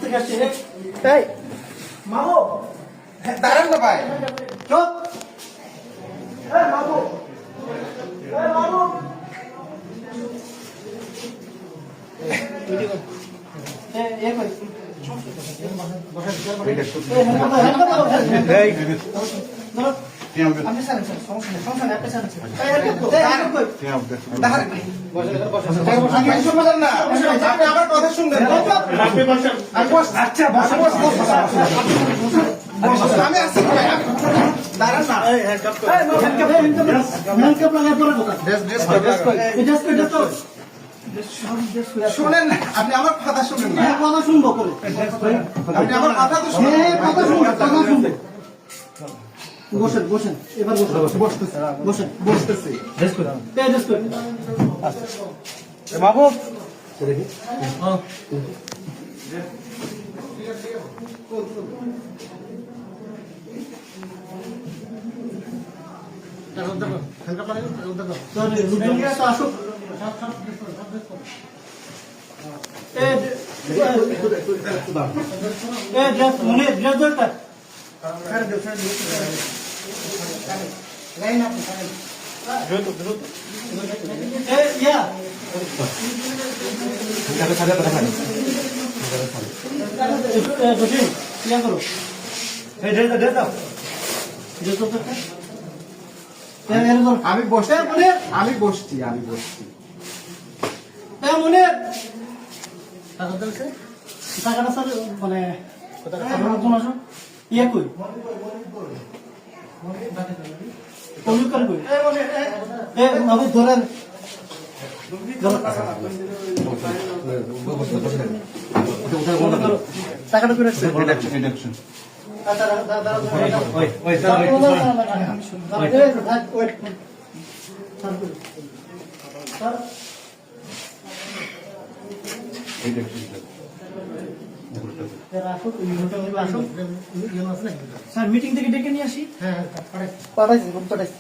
থেকে আসছে এই মামু দাঁড়ান না ভাই। চুপ এই মামু এই মামু এই কই আপনি স্যার সমস্যা নেই আপনি স্যার আপনি আমার কথা শুনবেন। আচ্ছা আমি আসছি ভাই, দাঁড়ান না। শুনেন না, আপনি আমার কথা শুনেন না। কথা শুনবো করে আপনি আমার কথা তো শুনেন। কথা শুনবে বসেন বসেন এবার বসেন বসতেছি। বাবু আসুক মনে ড্রেস দরকার আমি বসছি, আমি বসছি। মনে টাকাটা স্যার মানে ইয়ে কই কমিউনিকার কই বাবু ধরেন টাকাটা করে রাখছে স্যার মিটিং থেকে ডেকে নিয়ে আসি। হ্যাঁ পাঠাইছি।